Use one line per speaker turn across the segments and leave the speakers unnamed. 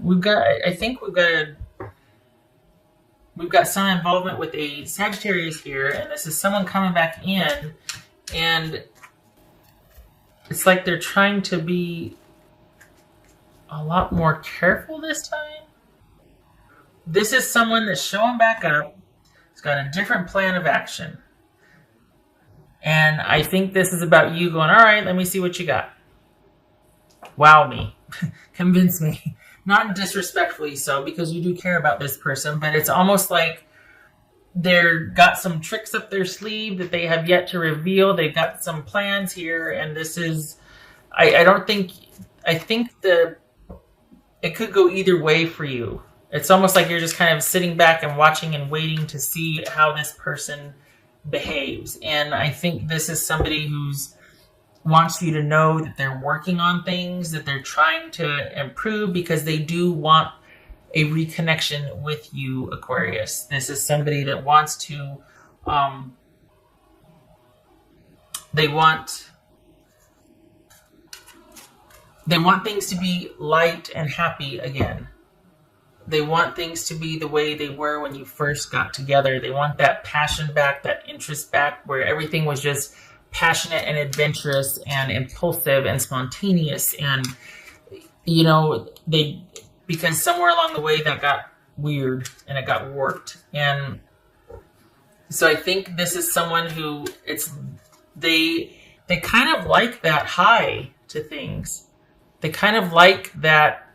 I think we've got some involvement with a Sagittarius here, and this is someone coming back in, and it's like they're trying to be a lot more careful this time. This is someone that's showing back up. It's got a different plan of action. And I think this is about you going, all right, let me see what you got. Wow me. Convince me. Not disrespectfully so, because you do care about this person, but it's almost like they've got some tricks up their sleeve that they have yet to reveal. They've got some plans here, and this is, I think it could go either way for you. It's almost like you're just kind of sitting back and watching and waiting to see how this person behaves. And I think this is somebody who's wants you to know that they're working on things, that they're trying to improve, because they do want a reconnection with you, Aquarius. This is somebody that wants to, they want things to be light and happy again. They want things to be the way they were when you first got together. They want that passion back, that interest back, where everything was just passionate and adventurous and impulsive and spontaneous. And, you know, because somewhere along the way that got weird and it got warped. And so I think this is someone who they kind of like that high to things. They kind of like that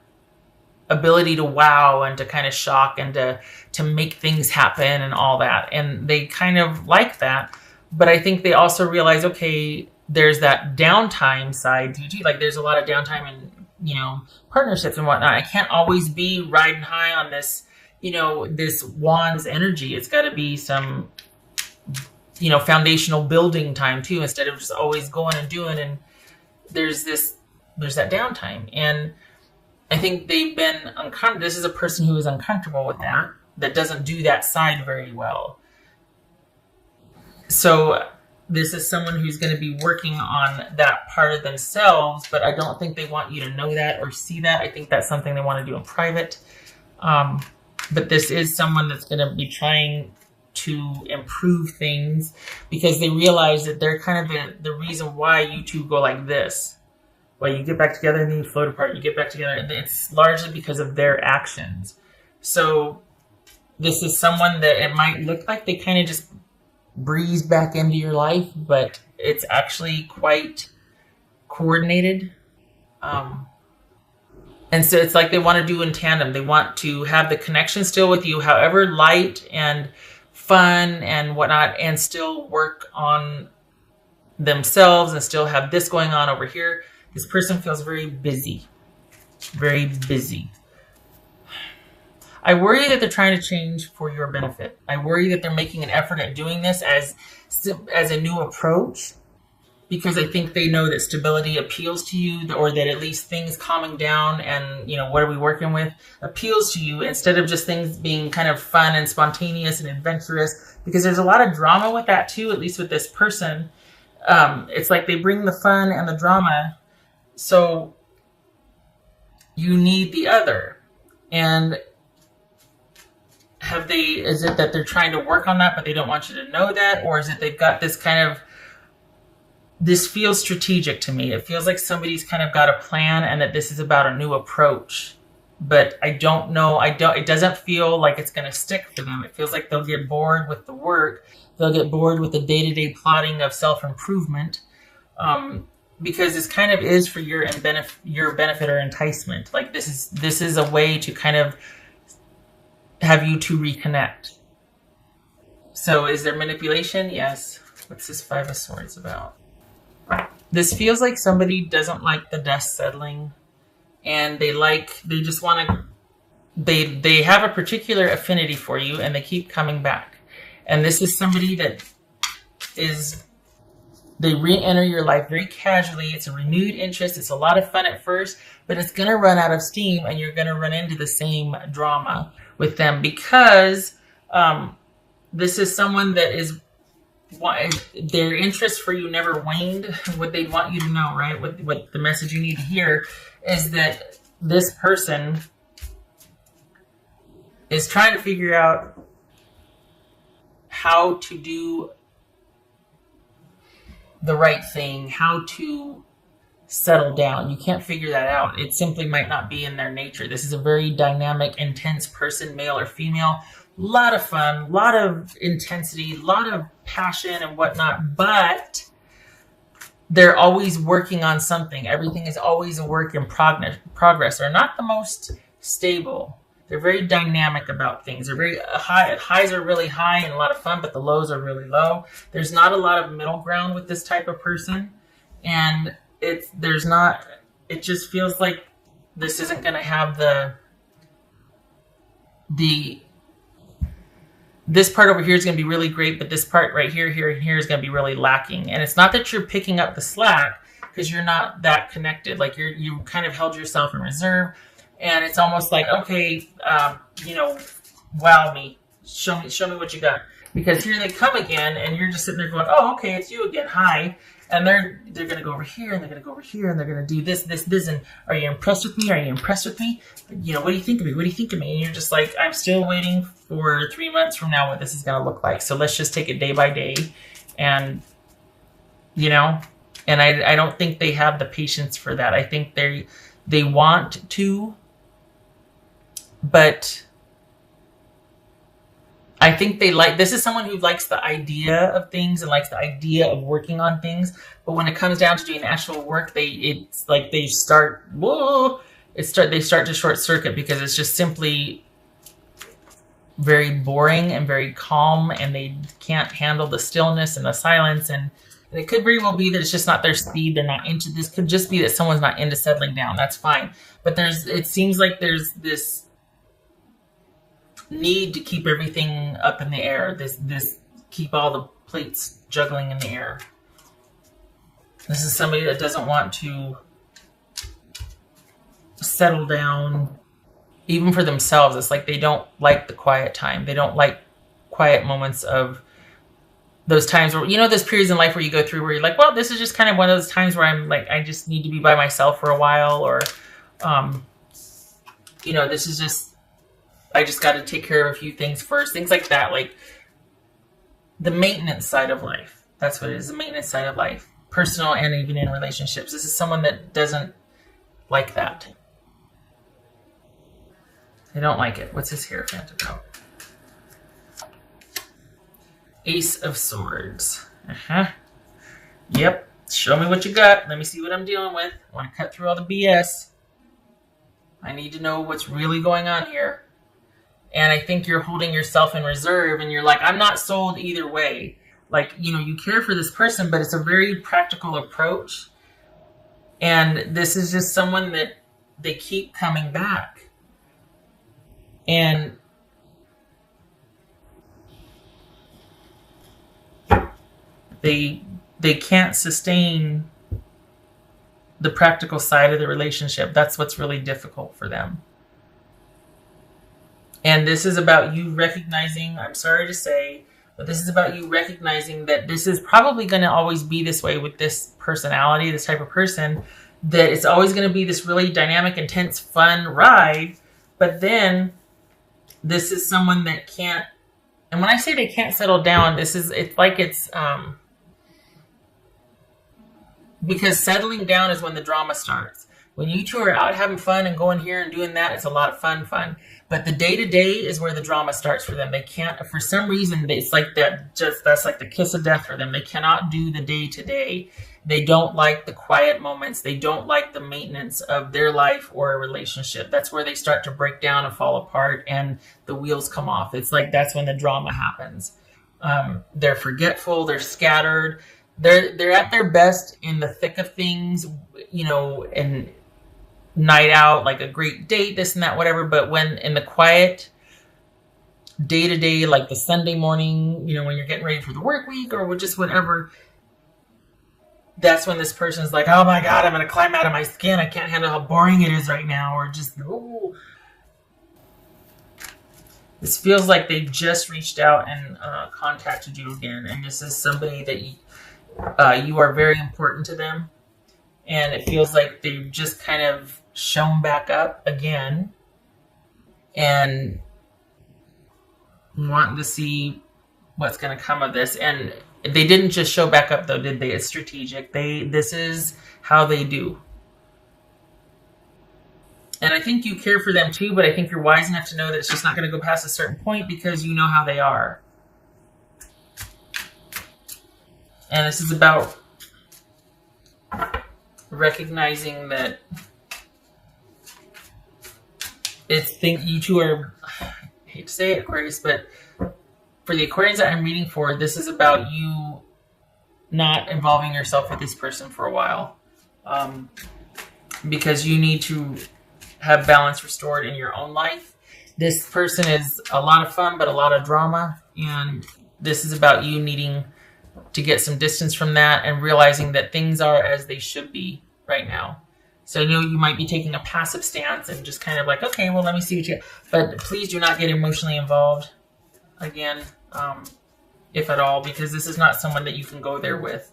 ability to wow and to kind of shock and to make things happen and all that. And they kind of like that. But I think they also realize, okay, there's that downtime side to you too. Like there's a lot of downtime in, you know, partnerships and whatnot. I can't always be riding high on this, you know, this Wands energy. It's got to be some, you know, foundational building time too, instead of just always going and doing. And there's that downtime. And I think they've been uncomfortable. This is a person who is uncomfortable with that doesn't do that side very well. So this is someone who's going to be working on that part of themselves, but I don't think they want you to know that or see that. I think that's something they want to do in private. But this is someone that's going to be trying to improve things, because they realize that they're kind of the reason why you two go like this. Why you get back together and then you float apart, you get back together. And it's largely because of their actions. So this is someone that it might look like they kind of just breeze back into your life, but it's actually quite coordinated. And so it's like they want to do in tandem. They want to have the connection still with you, however light and fun and whatnot, and still work on themselves and still have this going on over here. This person feels very busy. Very busy. I worry that they're trying to change for your benefit. I worry that they're making an effort at doing this as a new approach, because I think they know that stability appeals to you, or that at least things calming down and, you know, what are we working with appeals to you, instead of just things being kind of fun and spontaneous and adventurous, because there's a lot of drama with that too, at least with this person. It's like they bring the fun and the drama, so you need the other. And is it that they're trying to work on that, but they don't want you to know that? Or is it they've got this kind of, this feels strategic to me. It feels like somebody's kind of got a plan, and that this is about a new approach. But I don't know. It doesn't feel like it's going to stick for them. It feels like they'll get bored with the work. They'll get bored with the day-to-day plotting of self-improvement. Because this kind of is for your benefit or enticement. Like this is a way to kind of have you to reconnect. So is there manipulation? Yes. What's this Five of Swords about? This feels like somebody doesn't like the dust settling, and they just want to, they have a particular affinity for you, and they keep coming back. And this is somebody that they re-enter your life very casually. It's a renewed interest. It's a lot of fun at first, but it's going to run out of steam, and you're going to run into the same drama with them, because this is someone that is, their interest for you never waned. What they want you to know, right? What the message you need to hear is that this person is trying to figure out how to do the right thing, how to settle down. You can't figure that out. It simply might not be in their nature. This is a very dynamic, intense person, male or female. A lot of fun, a lot of intensity, a lot of passion and whatnot, but they're always working on something. Everything is always a work in progress. They're not the most stable. They're very dynamic about things. They're very high. Highs are really high and a lot of fun, but the lows are really low. There's not a lot of middle ground with this type of person. And it just feels like this isn't going to have this part over here is going to be really great, but this part right here, here, and here is going to be really lacking. And it's not that you're picking up the slack, because you're not that connected. Like you kind of held yourself in reserve, and it's almost like, okay, wow me, show me what you got. Because here they come again, and you're just sitting there going, oh, okay, it's you again, hi. And they're going to go over here, and they're going to go over here, and they're going to do this, and are you impressed with me? Are you impressed with me? What do you think of me? What do you think of me? And you're just like, I'm still waiting for 3 months from now what this is going to look like. So let's just take it day by day. And, and I don't think they have the patience for that. I think they want to, but I think this is someone who likes the idea of things and likes the idea of working on things. But when it comes down to doing actual work, they start to short circuit, because it's just simply very boring and very calm, and they can't handle the stillness and the silence. And it could very well be that it's just not their speed. They're not into this. Could just be that someone's not into settling down. That's fine. But it seems like there's this need to keep everything up in the air. This keep all the plates juggling in the air. This is somebody that doesn't want to settle down, even for themselves. It's like they don't like the quiet time. They don't like quiet moments of those times where, there's periods in life where you go through where you're like, well, this is just kind of one of those times where I'm like, I just need to be by myself for a while, or, this is just, I just got to take care of a few things first. Things like that, like the maintenance side of life. That's what it is, the maintenance side of life. Personal and even in relationships. This is someone that doesn't like that. They don't like it. What's this Hierophant about? Ace of Swords. Yep. Show me what you got. Let me see what I'm dealing with. I want to cut through all the BS. I need to know what's really going on here. And I think you're holding yourself in reserve, and you're like, I'm not sold either way. Like, you care for this person, but it's a very practical approach. And this is just someone that they keep coming back. And they can't sustain the practical side of the relationship. That's what's really difficult for them. And this is about you recognizing, I'm sorry to say, but this is about you recognizing that this is probably going to always be this way with this personality, this type of person, that it's always going to be this really dynamic, intense, fun ride. But then this is someone that can't, and when I say they can't settle down, because settling down is when the drama starts. When you two are out having fun and going here and doing that, it's a lot of fun. But the day-to-day is where the drama starts for them. They can't, for some reason, it's like that's like the kiss of death for them. They cannot do the day-to-day. They don't like the quiet moments. They don't like the maintenance of their life or a relationship. That's where they start to break down and fall apart, and the wheels come off. It's like that's when the drama happens. They're forgetful. They're scattered. They're at their best in the thick of things, and night out, like a great date, this and that, whatever. But when in the quiet day to day, like the Sunday morning, when you're getting ready for the work week or just whatever, that's when this person's like, oh my God, I'm going to climb out of my skin. I can't handle how boring it is right now. Or just, oh. This feels like they've just reached out and contacted you again. And this is somebody that you are very important to them. And it feels like they've just kind of shown back up again. And wanting to see what's going to come of this. And they didn't just show back up, though, did they? It's strategic. This is how they do. And I think you care for them too, but I think you're wise enough to know that it's just not going to go past a certain point because you know how they are. And this is about recognizing that you two are, I hate to say it, Aquarius, but for the Aquarians that I'm reading for, this is about you not involving yourself with this person for a while. Because you need to have balance restored in your own life. This person is a lot of fun, but a lot of drama. And this is about you needing to get some distance from that and realizing that things are as they should be right now. So I know you might be taking a passive stance and just kind of like, okay, well, let me see what you get. But please do not get emotionally involved again, if at all, because this is not someone that you can go there with.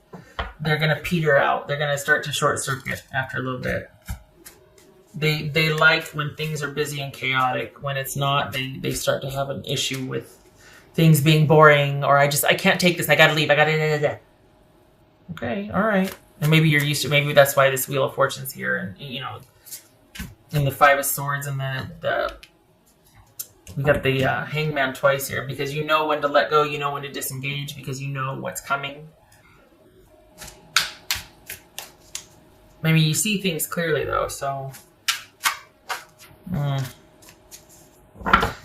They're going to peter out. They're going to start to short circuit after a little bit. They like when things are busy and chaotic. When it's not, they start to have an issue with things being boring, or I can't take this. I got to leave. Okay, all right. And maybe you're used to, maybe that's why this Wheel of Fortune's here, and and the Five of Swords, and we got the Hangman twice here, because you know when to let go, you know when to disengage, because you know what's coming. Maybe you see things clearly, though, so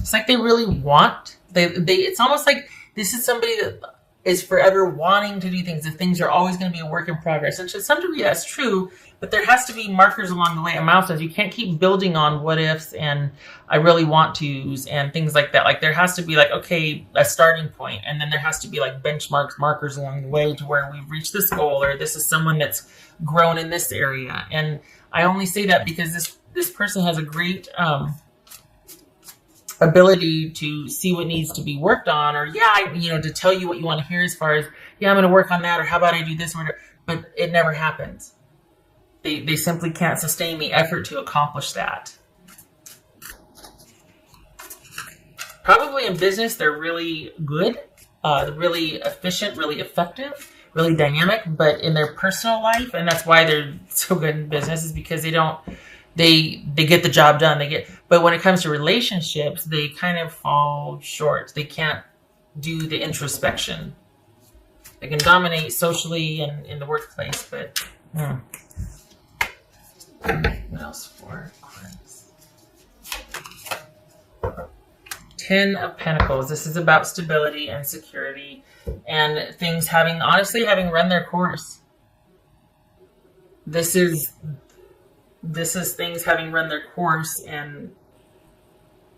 it's like they really want, it's almost like this is somebody that is forever wanting to do things. The things are always going to be a work in progress. And to some degree, that's true, but there has to be markers along the way and milestones. You can't keep building on what ifs and I really want to's and things like that. Like there has to be like, okay, a starting point, and then there has to be like benchmarks, markers along the way to where we've reached this goal, or this is someone that's grown in this area. And I only say that because this person has a great ability to see what needs to be worked on, or to tell you what you want to hear as far as, I'm going to work on that, or how about I do this, or whatever. But it never happens. They simply can't sustain the effort to accomplish that. Probably in business, they're really good, really efficient, really effective, really dynamic, but in their personal life, and that's why they're so good in business, is because they get the job done. But when it comes to relationships, they kind of fall short. They can't do the introspection. They can dominate socially and in the workplace, but what else for Aquarius? 10 of Pentacles. This is about stability and security and things having run their course. This is things having run their course, and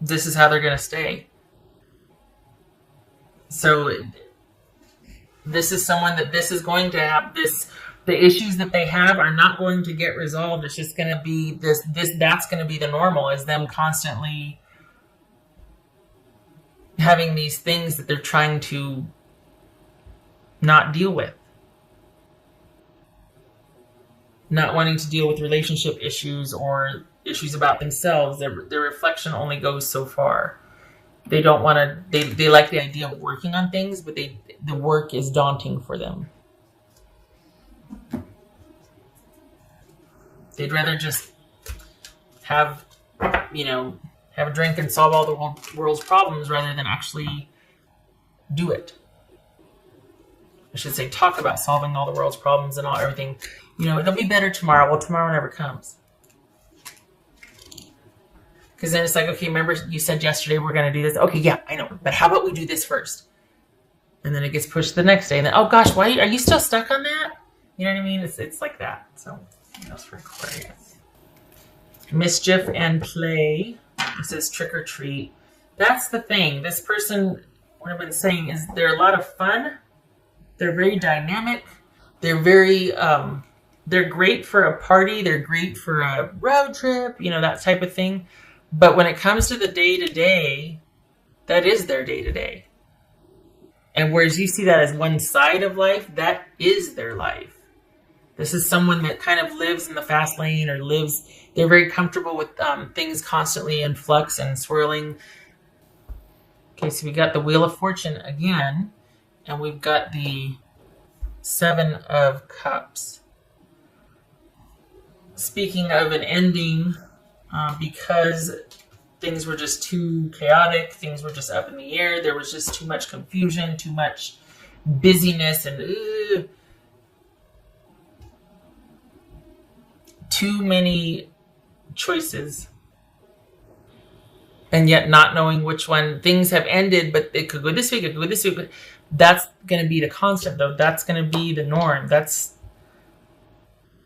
this is how they're going to stay. So this is someone that this is going to have the issues that they have are not going to get resolved. It's just going to be that's going to be the normal, is them constantly having these things that they're trying to not deal with. Not wanting to deal with relationship issues or issues about themselves. Their reflection only goes so far. They don't want to, they like the idea of working on things, but the work is daunting for them. They'd rather just have a drink and solve all the world's problems rather than actually do it. I should say talk about solving all the world's problems and everything. It'll be better tomorrow. Well, tomorrow never comes. Because then it's like, okay, remember you said yesterday we're going to do this? Okay, yeah, I know. But how about we do this first? And then it gets pushed the next day. And then, oh gosh, why are you still stuck on that? You know what I mean? It's like that. So, what else for Aquarius? Mischief and play. It says trick or treat. That's the thing. This person, what I've been saying is they're a lot of fun. They're very dynamic. They're very... they're great for a party. They're great for a road trip, that type of thing. But when it comes to the day-to-day, that is their day-to-day. And whereas you see that as one side of life, that is their life. This is someone that kind of lives in the fast lane, or they're very comfortable with things constantly in flux and swirling, Okay, so we got the Wheel of Fortune again, and we've got the Seven of Cups. Speaking of an ending, because things were just too chaotic, things were just up in the air, there was just too much confusion, too much busyness, and too many choices. And yet not knowing which one. Things have ended, but it could go this way, it could go this way. But that's going to be the constant, though. That's going to be the norm.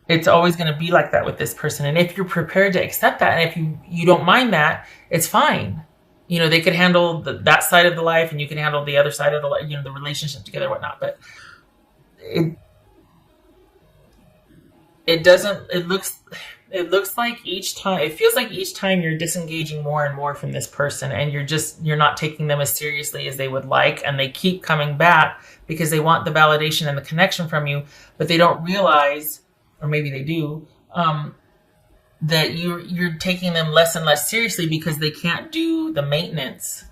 It's always going to be like that with this person. And if you're prepared to accept that, and if you don't mind that, it's fine. You know, they could handle that side of the life, and you can handle the other side of the life, you know, the relationship together, whatnot. But it looks like each time, it feels like each time you're disengaging more and more from this person, and you're not taking them as seriously as they would like, and they keep coming back because they want the validation and the connection from you, but they don't realize, or maybe they do, that you're taking them less and less seriously because they can't do the maintenance.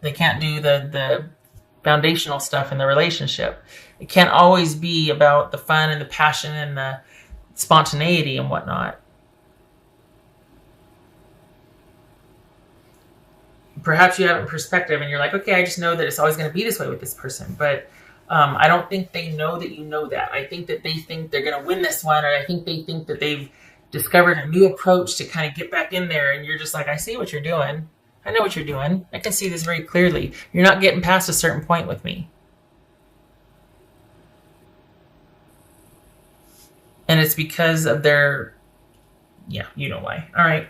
They can't do the foundational stuff in the relationship. It can't always be about the fun and the passion and the spontaneity and whatnot. Perhaps you have a perspective and you're like, okay, I just know that it's always going to be this way with this person. But I don't think they know that you know that. I think that they think they're going to win this one, or I think they think that they've discovered a new approach to kind of get back in there. And you're just like, I see what you're doing. I know what you're doing. I can see this very clearly. You're not getting past a certain point with me. And it's because of their, yeah, you know why. All right.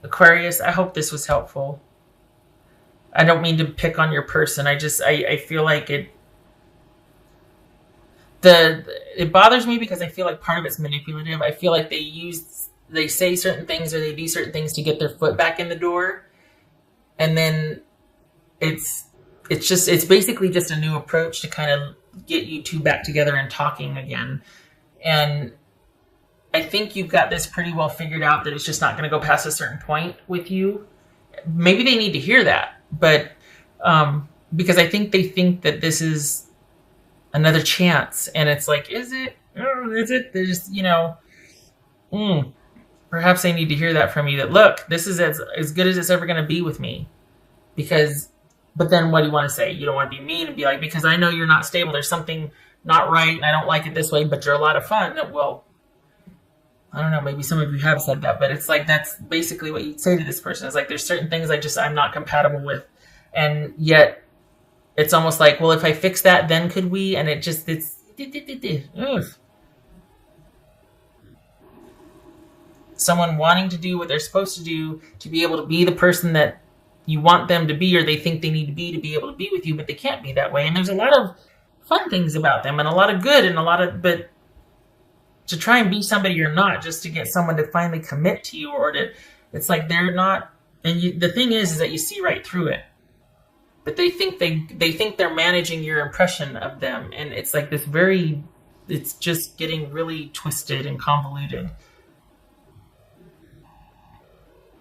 Aquarius, I hope this was helpful. I don't mean to pick on your person. I feel like it bothers me because I feel like part of it's manipulative. I feel like they say certain things or they do certain things to get their foot back in the door. And then it's basically just a new approach to kind of get you two back together and talking again. And I think you've got this pretty well figured out, that it's just not going to go past a certain point with you. Maybe they need to hear that, but because I think they think that this is another chance, and it's like, is it? Oh, is it? They're just, perhaps they need to hear that from you, that, look, this is as good as it's ever going to be with me. But then what do you want to say? You don't want to be mean and be like, because I know you're not stable, there's something not right, and I don't like it this way, but you're a lot of fun. Well, I don't know, maybe some of you have said that, but it's like, that's basically what you'd say to this person. It's like, there's certain things I'm not compatible with. And yet it's almost like, well, if I fix that, then could we? And it's ugh. Someone wanting to do what they're supposed to do, to be able to be the person that you want them to be, or they think they need to be able to be with you, but they can't be that way. And there's a lot of fun things about them, and a lot of good, and but to try and be somebody you're not, just to get someone to finally commit to you, it's like they're not. And the thing is that you see right through it. But they think they're managing your impression of them, and it's like this it's just getting really twisted and convoluted.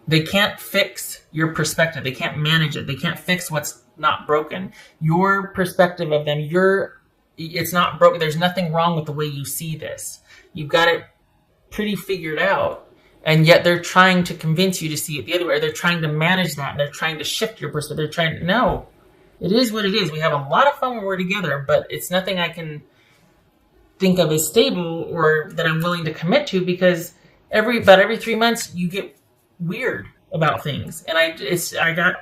They can't fix your perspective. They can't manage it. They can't fix what's not broken. Your perspective of them, it's not broken. There's nothing wrong with the way you see this. You've got it pretty figured out, and yet they're trying to convince you to see it the other way. They're trying to manage that, and they're trying to shift your perspective. No, it is what it is. We have a lot of fun when we're together, but it's nothing I can think of as stable or that I'm willing to commit to, because about every 3 months you get weird about things, and I got,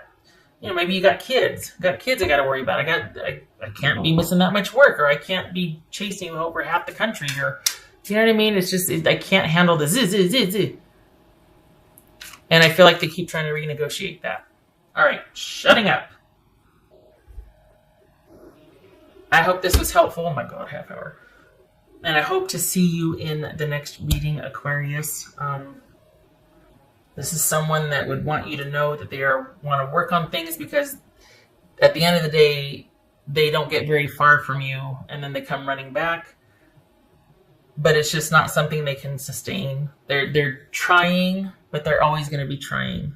maybe you got kids. I got to worry about. I can't be missing that much work, or I can't be chasing you over half the country, or, you know what I mean? It's just, I can't handle the zzz. And I feel like they keep trying to renegotiate that. All right, shutting up. I hope this was helpful. Oh my God, half hour. And I hope to see you in the next reading, Aquarius. This is someone that would want you to know that they want to work on things, because at the end of the day, they don't get very far from you, and then they come running back. But it's just not something they can sustain. They're trying, but they're always going to be trying.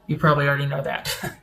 You probably already know that.